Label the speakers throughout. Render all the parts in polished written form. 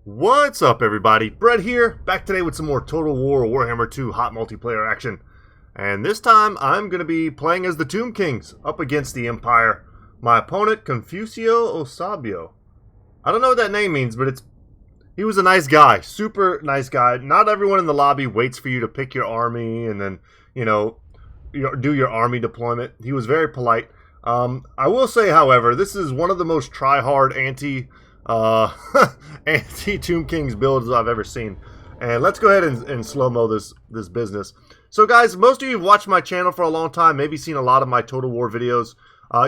Speaker 1: What's up, everybody? Brett here, back today with some more Total War Warhammer 2 hot multiplayer action. And this time, I'm going to be playing as the Tomb Kings, up against the Empire. My opponent, Confucio Osabio. I don't know what that name means, but he was a nice guy, super nice guy. Not everyone in the lobby waits for you to pick your army and then, do your army deployment. He was very polite. I will say, however, this is one of the most try-hard anti-Tomb Kings builds I've ever seen. And let's go ahead and slow-mo this business. So guys, most of you have watched my channel for a long time, maybe seen a lot of my Total War videos.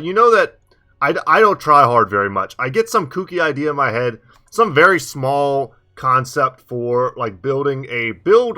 Speaker 1: You know that I don't try hard very much. I get some kooky idea in my head, some very small concept for like building a build,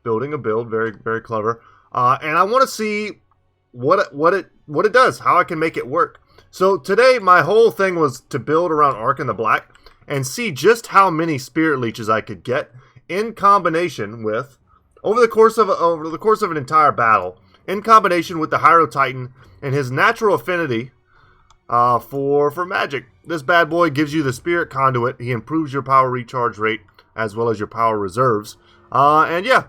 Speaker 1: very, very clever. And I want to see what it does, how I can make it work. So today, my whole thing was to build around Ark in the Black and see just how many Spirit Leeches I could get in combination with, over the course of an entire battle, in combination with the Hero Titan and his natural affinity for magic. This bad boy gives you the Spirit Conduit. He improves your power recharge rate as well as your power reserves. And yeah,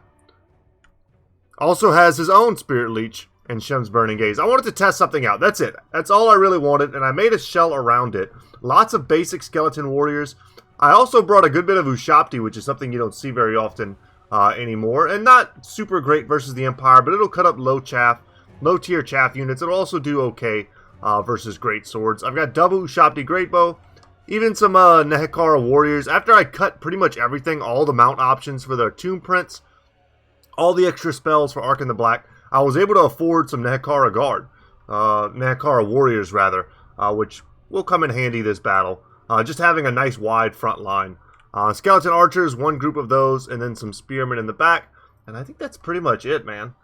Speaker 1: also has his own Spirit Leech and Shem's Burning Gaze. I wanted to test something out. That's it. That's all I really wanted, and I made a shell around it. Lots of basic skeleton warriors. I also brought a good bit of Ushabti, which is something you don't see very often anymore, and not super great versus the Empire, but it'll cut up low tier chaff units. It'll also do okay versus great swords. I've got double Ushabti Great Bow, even some Nehekara warriors. After I cut pretty much everything, all the mount options for the Tomb Prince, all the extra spells for Ark in the Black, I was able to afford some Nehekara warriors rather, which will come in handy this battle. Just having a nice wide front line. Skeleton archers, one group of those, and then some spearmen in the back. And I think that's pretty much it, man.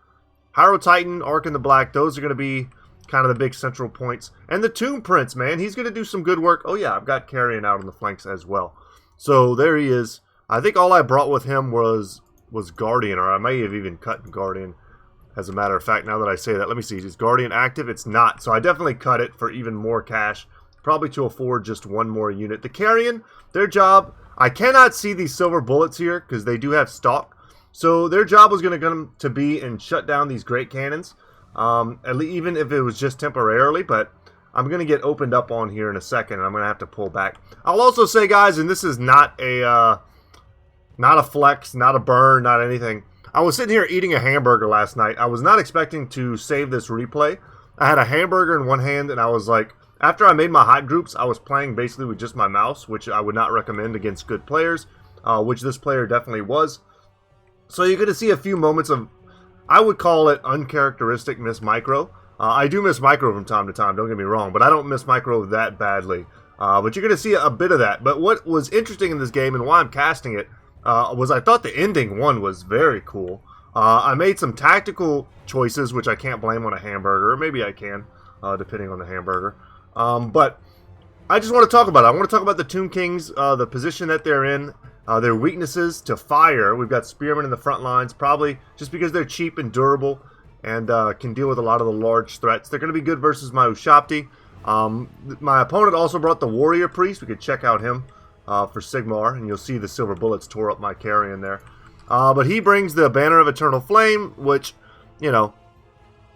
Speaker 1: Hero Titan, Ark in the Black, those are going to be kind of the big central points. And the Tomb Prince, man, he's going to do some good work. Oh yeah, I've got Carrion out on the flanks as well. So there he is. I think all I brought with him was Guardian, or I may have even cut Guardian. As a matter of fact, now that I say that, let me see. Is Guardian active? It's not. So I definitely cut it for even more cash. Probably to afford just one more unit. The Carrion, their job, I cannot see these silver bullets here because they do have stock. So their job was going to be and shut down these great cannons. Even if it was just temporarily. But I'm going to get opened up on here in a second. And I'm going to have to pull back. I'll also say, guys, and this is not a flex, not a burn, not anything. I was sitting here eating a hamburger last night. I was not expecting to save this replay. I had a hamburger in one hand, and I was like, after I made my hot groups, I was playing basically with just my mouse, which I would not recommend against good players, which this player definitely was. So you're going to see a few moments of, I would call it uncharacteristic miss micro. I do miss micro from time to time, don't get me wrong, but I don't miss micro that badly. But you're going to see a bit of that. But what was interesting in this game and why I'm casting it was I thought the ending one was very cool. I made some tactical choices, which I can't blame on a hamburger. Or maybe I can, depending on the hamburger. But I just want to talk about it. I want to talk about the Tomb Kings, the position that they're in, their weaknesses to fire. We've got spearmen in the front lines, probably just because they're cheap and durable and can deal with a lot of the large threats. They're going to be good versus my Ushabti. My opponent also brought the Warrior Priest. We could check out him. For Sigmar, and you'll see the silver bullets tore up my Carrion there. But he brings the Banner of Eternal Flame, which,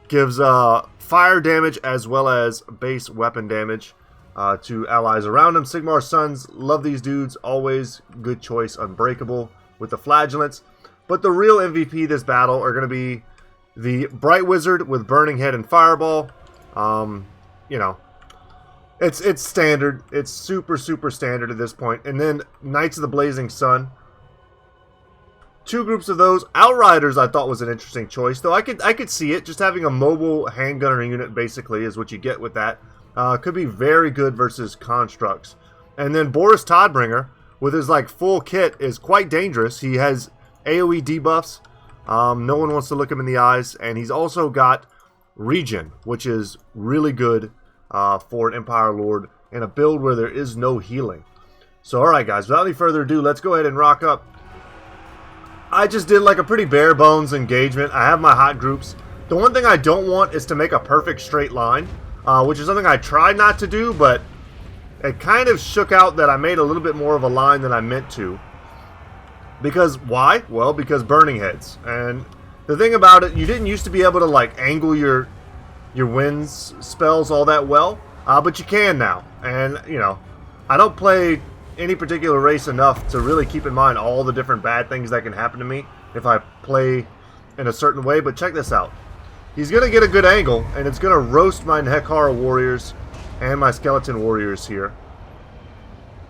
Speaker 1: gives fire damage as well as base weapon damage to allies around him. Sigmar's Sons, love these dudes, always good choice, Unbreakable with the Flagellants. But the real MVP this battle are going to be the Bright Wizard with Burning Head and Fireball. It's standard. It's super standard at this point. And then Knights of the Blazing Sun. Two groups of those. Outriders I thought was an interesting choice, though I could see it. Just having a mobile handgunner unit basically is what you get with that. Could be very good versus constructs. And then Boris Todbringer with his full kit is quite dangerous. He has AoE debuffs. No one wants to look him in the eyes, and he's also got regen, which is really good. For an Empire Lord in a build where there is no healing. So alright guys, without any further ado, let's go ahead and rock up. I just did a pretty bare bones engagement. I have my hot groups. The one thing I don't want is to make a perfect straight line, which is something I try not to do, but it kind of shook out that I made a little bit more of a line than I meant to. Because, why? Well, because burning heads. And the thing about it, you didn't used to be able to, like, angle your winds spells all that well. But you can now. And, you know, I don't play any particular race enough to really keep in mind all the different bad things that can happen to me if I play in a certain way. But check this out. He's going to get a good angle, and it's going to roast my Nekara warriors and my skeleton warriors here.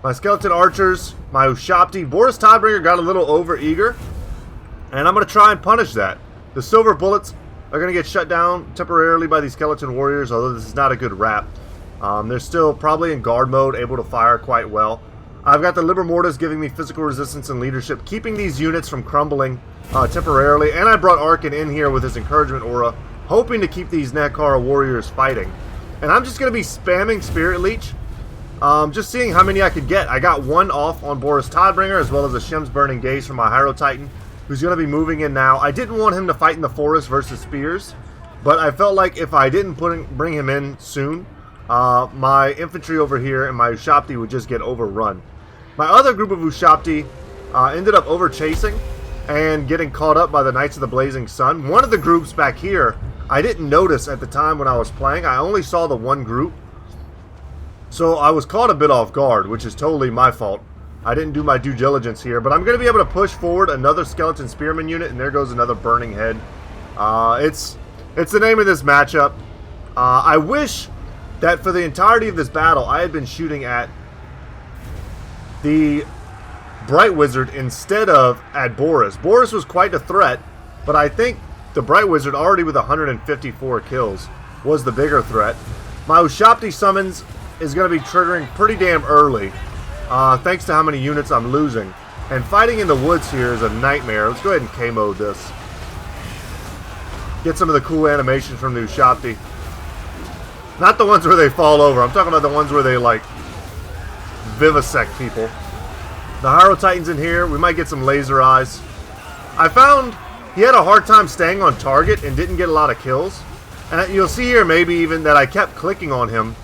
Speaker 1: My skeleton archers, my Ushabti. Boris Tidebringer got a little over-eager, and I'm going to try and punish that. The silver bullets are going to get shut down temporarily by these skeleton warriors, although this is not a good wrap. They're still probably in guard mode, able to fire quite well. I've got the Liber Mortis giving me physical resistance and leadership, keeping these units from crumbling temporarily. And I brought Arkin in here with his encouragement aura, hoping to keep these Nekara warriors fighting. And I'm just going to be spamming Spirit Leech, just seeing how many I could get. I got one off on Boris Tidebringer, as well as a Shem's Burning Gaze from my Hyro Titan, who's going to be moving in now. I didn't want him to fight in the forest versus spears, but I felt like if I didn't bring him in soon, my infantry over here and my Ushabti would just get overrun. My other group of Ushabti ended up over-chasing and getting caught up by the Knights of the Blazing Sun. One of the groups back here, I didn't notice at the time when I was playing. I only saw the one group. So I was caught a bit off guard, which is totally my fault. I didn't do my due diligence here, but I'm going to be able to push forward another Skeleton Spearman unit, and there goes another Burning Head. It's the name of this matchup. I wish that for the entirety of this battle, I had been shooting at the Bright Wizard instead of at Boris. Boris was quite a threat, but I think the Bright Wizard, already with 154 kills, was the bigger threat. My Ushabti summons is going to be triggering pretty damn early, thanks to how many units I'm losing. And fighting in the woods here is a nightmare. Let's go ahead and K-mode this. Get some of the cool animations from the Ushabti. Not the ones where they fall over. I'm talking about the ones where they, like, vivisect people. The Hyro Titan's in here. We might get some laser eyes. I found he had a hard time staying on target and didn't get a lot of kills. And you'll see here maybe even that I kept clicking on him,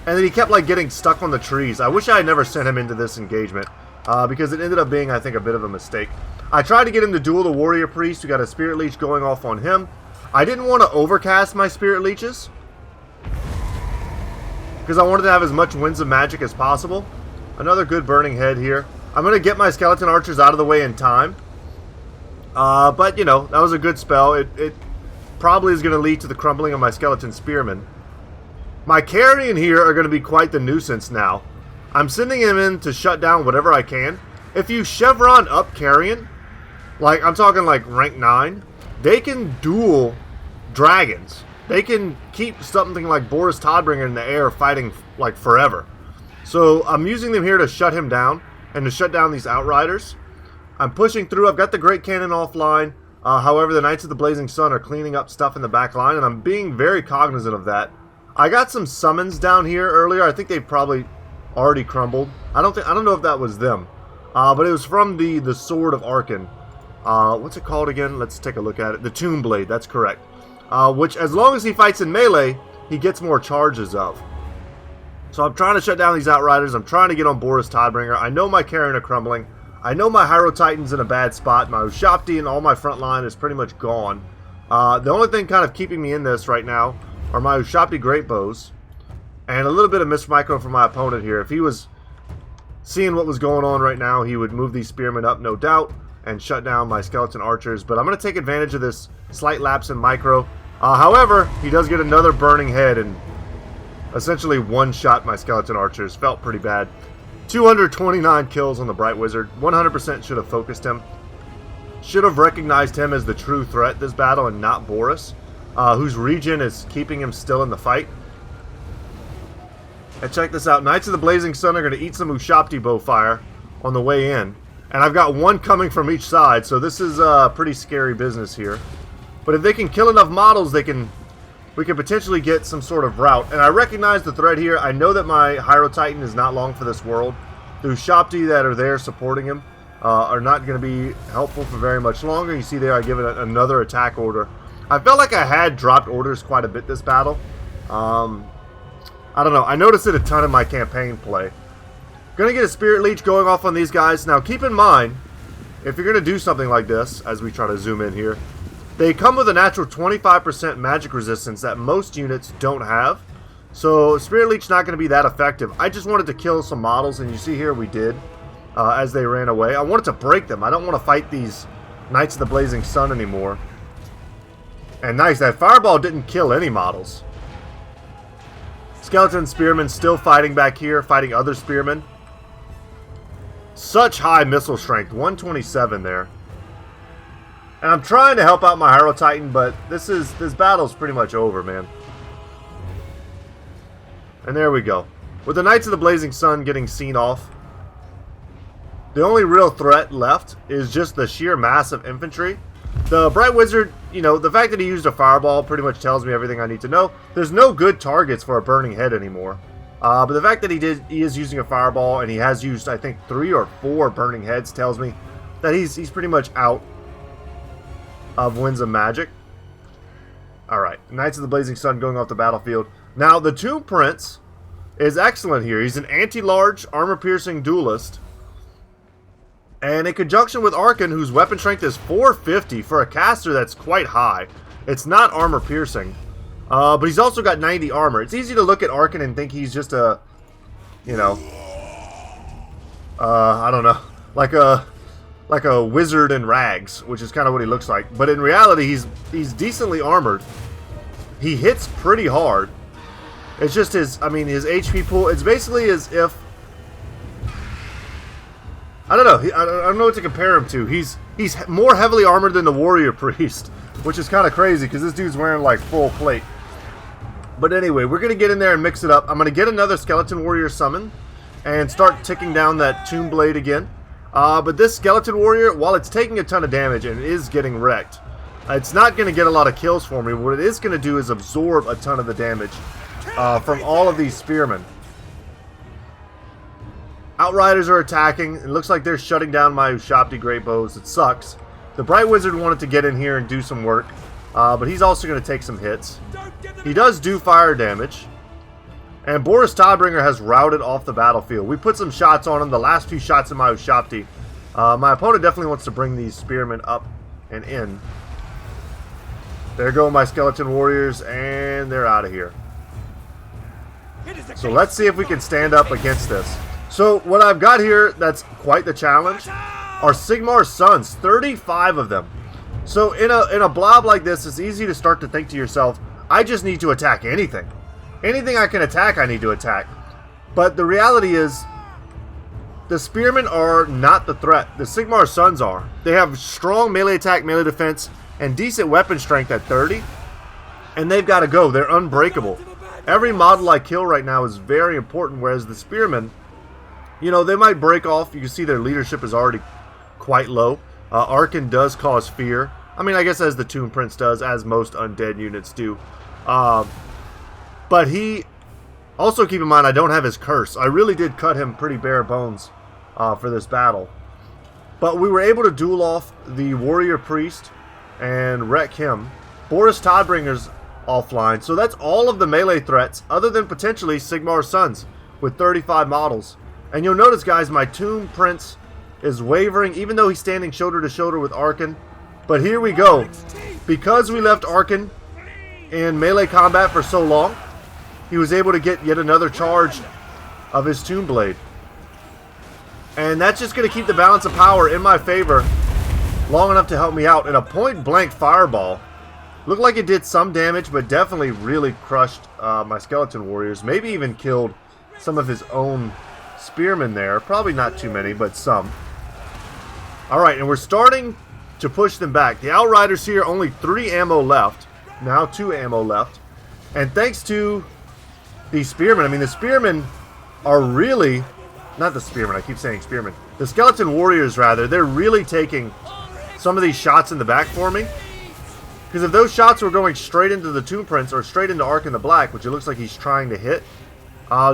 Speaker 1: and then he kept, like, getting stuck on the trees. I wish I had never sent him into this engagement, because it ended up being, I think, a bit of a mistake. I tried to get him to duel the Warrior Priest. We got a Spirit Leech going off on him. I didn't want to overcast my Spirit Leeches, because I wanted to have as much Winds of Magic as possible. Another good Burning Head here. I'm going to get my Skeleton Archers out of the way in time. But, you know, that was a good spell. It probably is going to lead to the crumbling of my Skeleton Spearmen. My Carrion here are going to be quite the nuisance now. I'm sending him in to shut down whatever I can. If you Chevron up Carrion, like, I'm talking like rank 9, they can duel dragons. They can keep something like Boris Todbringer in the air fighting, like, forever. So I'm using them here to shut him down and to shut down these Outriders. I'm pushing through. I've got the Great Cannon offline. However, the Knights of the Blazing Sun are cleaning up stuff in the back line, and I'm being very cognizant of that. I got some summons down here earlier. I think they probably already crumbled. I don't know if that was them. But it was from the Sword of Arkin. What's it called again? Let's take a look at it. The Tomb Blade, that's correct. Which, as long as he fights in melee, he gets more charges of. So I'm trying to shut down these Outriders. I'm trying to get on Boris Todbringer. I know my Carrion are crumbling. I know my Hyro Titan's in a bad spot. My Ushabti and all my front line is pretty much gone. The only thing kind of keeping me in this right now are my Ushabti Great Bows. And a little bit of missed micro from my opponent here. If he was seeing what was going on right now, he would move these Spearmen up, no doubt, and shut down my Skeleton Archers. But I'm going to take advantage of this slight lapse in micro. However, he does get another Burning Head and essentially one-shot my Skeleton Archers. Felt pretty bad. 229 kills on the Bright Wizard. 100% should have focused him. Should have recognized him as the true threat this battle and not Boris, whose regen is keeping him still in the fight. And check this out. Knights of the Blazing Sun are going to eat some Ushabti Bowfire on the way in. And I've got one coming from each side, so this is pretty scary business here. But if they can kill enough models, we can potentially get some sort of route. And I recognize the threat here. I know that my Hyro Titan is not long for this world. The Ushabti that are there supporting him are not going to be helpful for very much longer. You see there, I give it another attack order. I felt like I had dropped orders quite a bit this battle. I don't know. I noticed it a ton in my campaign play. Gonna get a Spirit Leech going off on these guys. Now keep in mind, if you're gonna do something like this, as we try to zoom in here, they come with a natural 25% magic resistance that most units don't have. So Spirit Leech not gonna be that effective. I just wanted to kill some models, and you see here we did, as they ran away. I wanted to break them. I don't want to fight these Knights of the Blazing Sun anymore. And nice, that fireball didn't kill any models. Skeleton Spearmen still fighting back here, fighting other Spearmen. Such high missile strength, 127 there. And I'm trying to help out my Hero Titan, but this battle's pretty much over, man. And there we go. With the Knights of the Blazing Sun getting seen off, the only real threat left is just the sheer mass of infantry. The Bright Wizard, you know, the fact that he used a fireball pretty much tells me everything I need to know. There's no good targets for a burning head anymore. But the fact that he is using a fireball, and he has used, I think, 3 or 4 burning heads, tells me that he's pretty much out of Winds of Magic. Alright, Knights of the Blazing Sun going off the battlefield. Now, the Tomb Prince is excellent here. He's an anti-large, armor-piercing duelist. And in conjunction with Arkan, whose weapon strength is 450 for a caster, that's quite high. It's not armor piercing. But he's also got 90 armor. It's easy to look at Arkan and think he's just a, you know, I don't know, like a wizard in rags, which is kind of what he looks like. But in reality, he's decently armored. He hits pretty hard. It's just his HP pool. It's basically as if, I don't know. I don't know what to compare him to. He's more heavily armored than the Warrior Priest, which is kind of crazy because this dude's wearing like full plate. But anyway, we're going to get in there and mix it up. I'm going to get another Skeleton Warrior summon and start ticking down that Tomb Blade again. But this Skeleton Warrior, while it's taking a ton of damage and it is getting wrecked, it's not going to get a lot of kills for me. What it is going to do is absorb a ton of the damage from all of these Spearmen. Outriders are attacking. It looks like they're shutting down my Ushabti Great Bows. It sucks. The Bright Wizard wanted to get in here and do some work, but he's also going to take some hits. He does do fire damage. And Boris Tidebringer has routed off the battlefield. We put some shots on him. The last few shots in my Ushabti. My opponent definitely wants to bring these Spearmen up and in. There go my Skeleton Warriors, and they're out of here. So let's see if we can stand up against this. So what I've got here that's quite the challenge are Sigmar's Sons, 35 of them. So in a blob like this, it's easy to start to think to yourself, I just need to attack anything. Anything I can attack, I need to attack. But the reality is, the Spearmen are not the threat. The Sigmar's Sons are. They have strong melee attack, melee defense, and decent weapon strength at 30. And they've got to go. They're unbreakable. Every model I kill right now is very important, whereas the Spearmen, you know, they might break off. You can see their leadership is already quite low. Arkan does cause fear. I mean, I guess as the Tomb Prince does, as most undead units do. But he... Also keep in mind, I don't have his curse. I really did cut him pretty bare bones for this battle. But we were able to duel off the Warrior Priest and wreck him. Boris Todbringer's offline. So that's all of the melee threats, other than potentially Sigmar's Sons, with 35 models. And you'll notice, guys, my Tomb Prince is wavering, even though he's standing shoulder to shoulder with Arkan. But here we go. Because we left Arkan in melee combat for so long, he was able to get yet another charge of his Tomb Blade. And that's just going to keep the balance of power in my favor long enough to help me out. And a point-blank fireball looked like it did some damage, but definitely really crushed my Skeleton Warriors. Maybe even killed some of his own Spearmen there. Probably not too many, but some. Alright, and we're starting to push them back. The Outriders here, only 3 ammo left. Now 2 ammo left. And thanks to these Spearmen, I mean, the Spearmen are really... Not the Spearmen, I keep saying Spearmen. The Skeleton Warriors, rather, they're really taking some of these shots in the back for me. Because if those shots were going straight into the Tomb Prince or straight into Arkan the Black, which it looks like he's trying to hit,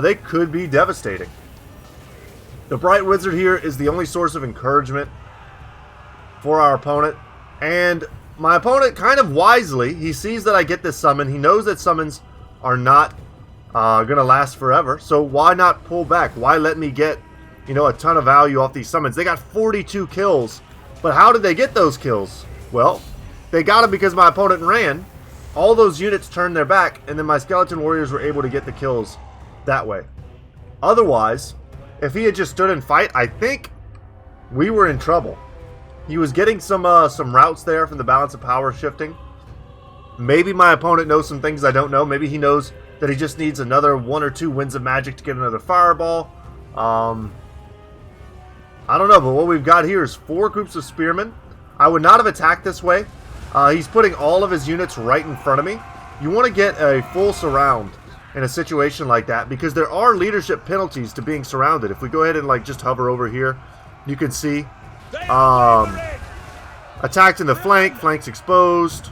Speaker 1: they could be devastating. The Bright Wizard here is the only source of encouragement for our opponent. And my opponent, kind of wisely, he sees that I get this summon. He knows that summons are not going to last forever. So why not pull back? Why let me get you know, a ton of value off these summons. They got 42 kills. But how did they get those kills? Well, they got them because my opponent ran. All those units turned their back, and then my skeleton warriors were able to get the kills that way. Otherwise, if he had just stood and fight, I think we were in trouble. He was getting some routes there from the balance of power shifting. Maybe my opponent knows some things I don't know. Maybe he knows that he just needs another 1 or 2 winds of magic to get another fireball. I don't know, but what we've got here is 4 groups of spearmen. I would not have attacked this way. He's putting all of his units right in front of me. You want to get a full surround in a situation like that because there are leadership penalties to being surrounded. If we go ahead and like just hover over here, you can see attacked in the flank, flanks exposed,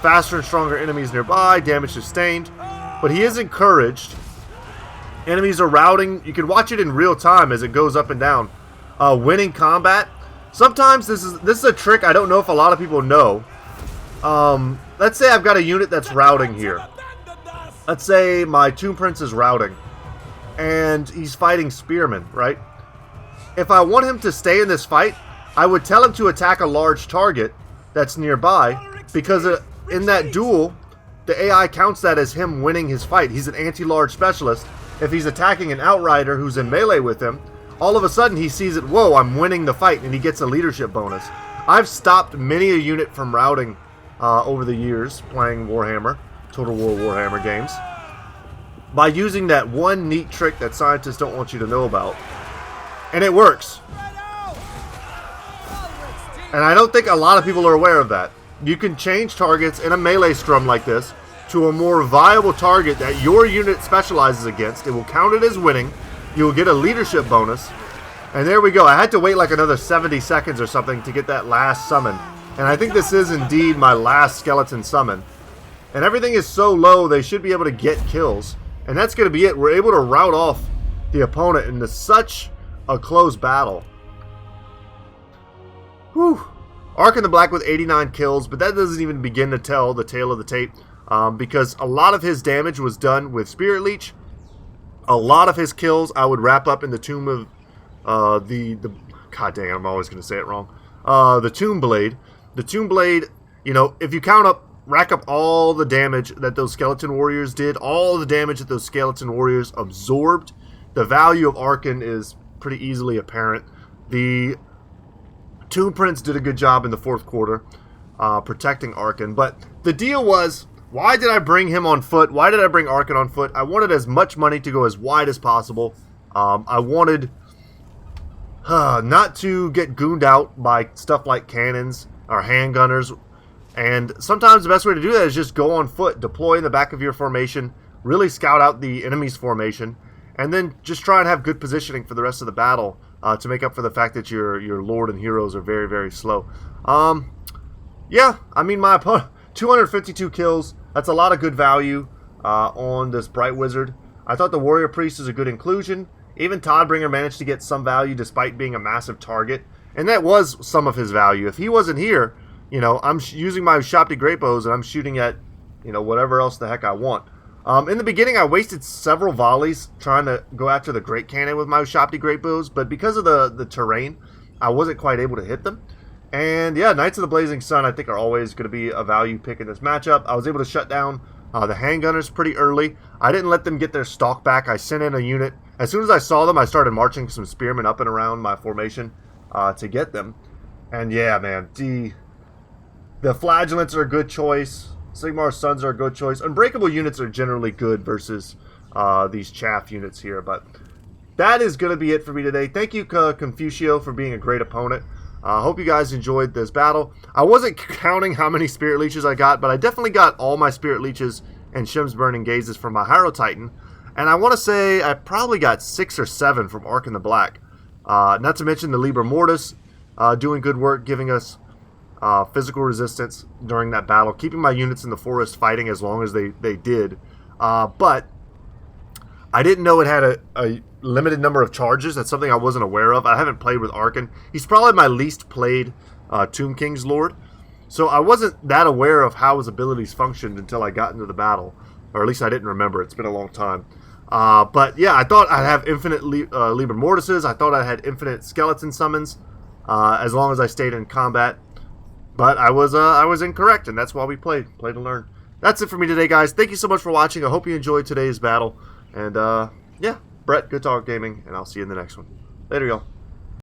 Speaker 1: faster and stronger enemies nearby, damage sustained. But he is encouraged. Enemies are routing. You can watch it in real time as it goes up and down. Winning combat. Sometimes this is a trick I don't know if a lot of people know. Let's say I've got a unit that's routing here. Let's say my Tomb Prince is routing. And he's fighting spearmen, right? If I want him to stay in this fight, I would tell him to attack a large target that's nearby. Because in that duel, the AI counts that as him winning his fight. He's an anti-large specialist. If he's attacking an outrider who's in melee with him, all of a sudden he sees it, whoa, I'm winning the fight, and he gets a leadership bonus. I've stopped many a unit from routing over the years playing Warhammer, Total War Warhammer games, by using that one neat trick that scientists don't want you to know about. And it works. And I don't think a lot of people are aware of that. You can change targets in a melee scrum like this to a more viable target that your unit specializes against. It will count it as winning. You will get a leadership bonus. And there we go. I had to wait like another 70 seconds or something to get that last summon. And I think this is indeed my last skeleton summon. And everything is so low, they should be able to get kills. And that's going to be it. We're able to rout off the opponent into such a close battle. Whew. Ark in the Black with 89 kills, but that doesn't even begin to tell the tale of the tape. Because a lot of his damage was done with Spirit Leech. A lot of his kills I would wrap up in the Tomb of God dang, I'm always going to say it wrong. The Tomb Blade. The Tomb Blade, you know, if you rack up all the damage that those Skeleton Warriors did, all the damage that those Skeleton Warriors absorbed, the value of Arkan is pretty easily apparent. The Tomb Prince did a good job in the 4th quarter protecting Arkan, but the deal was, why did I bring him on foot? Why did I bring Arkan on foot? I wanted as much money to go as wide as possible. I wanted not to get gooned out by stuff like cannons or handgunners. And sometimes the best way to do that is just go on foot, deploy in the back of your formation, really scout out the enemy's formation, and then just try and have good positioning for the rest of the battle to make up for the fact that your lord and heroes are very, very slow. Yeah, I mean, my opponent, 252 kills. That's a lot of good value on this Bright Wizard. I thought the Warrior Priest is a good inclusion. Even Toddbringer managed to get some value despite being a massive target. And that was some of his value. If he wasn't here, you know, I'm using my Shopti Great Bows and I'm shooting at, you know, whatever else the heck I want. In the beginning, I wasted several volleys trying to go after the Great Cannon with my Shopti Great Bows. But because of the terrain, I wasn't quite able to hit them. And yeah, Knights of the Blazing Sun, I think, are always going to be a value pick in this matchup. I was able to shut down the handgunners pretty early. I didn't let them get their stalk back. I sent in a unit. As soon as I saw them, I started marching some spearmen up and around my formation to get them. And yeah, man, the Flagellants are a good choice. Sigmar Suns are a good choice. Unbreakable units are generally good versus these chaff units here. But that is going to be it for me today. Thank you, Confucio, for being a great opponent. I hope you guys enjoyed this battle. I wasn't counting how many Spirit Leeches I got, but I definitely got all my Spirit Leeches and Shim's Burning Gazes from my Hyro Titan. And I want to say I probably got 6 or 7 from Ark in the Black. Not to mention the Liber Mortis doing good work, giving us physical resistance during that battle, keeping my units in the forest fighting as long as they did. But I didn't know it had a limited number of charges. That's something I wasn't aware of. I haven't played with Arkan. He's probably my least played Tomb King's Lord. So I wasn't that aware of how his abilities functioned until I got into the battle. Or at least I didn't remember. It's been a long time. But yeah, I thought I'd have infinite Liber Mortises. I thought I had infinite skeleton summons as long as I stayed in combat. But I was incorrect, and that's why we play to learn. That's it for me today, guys. Thank you so much for watching. I hope you enjoyed today's battle. And yeah, Brett, Goodtalk Gaming, and I'll see you in the next one. Later, y'all.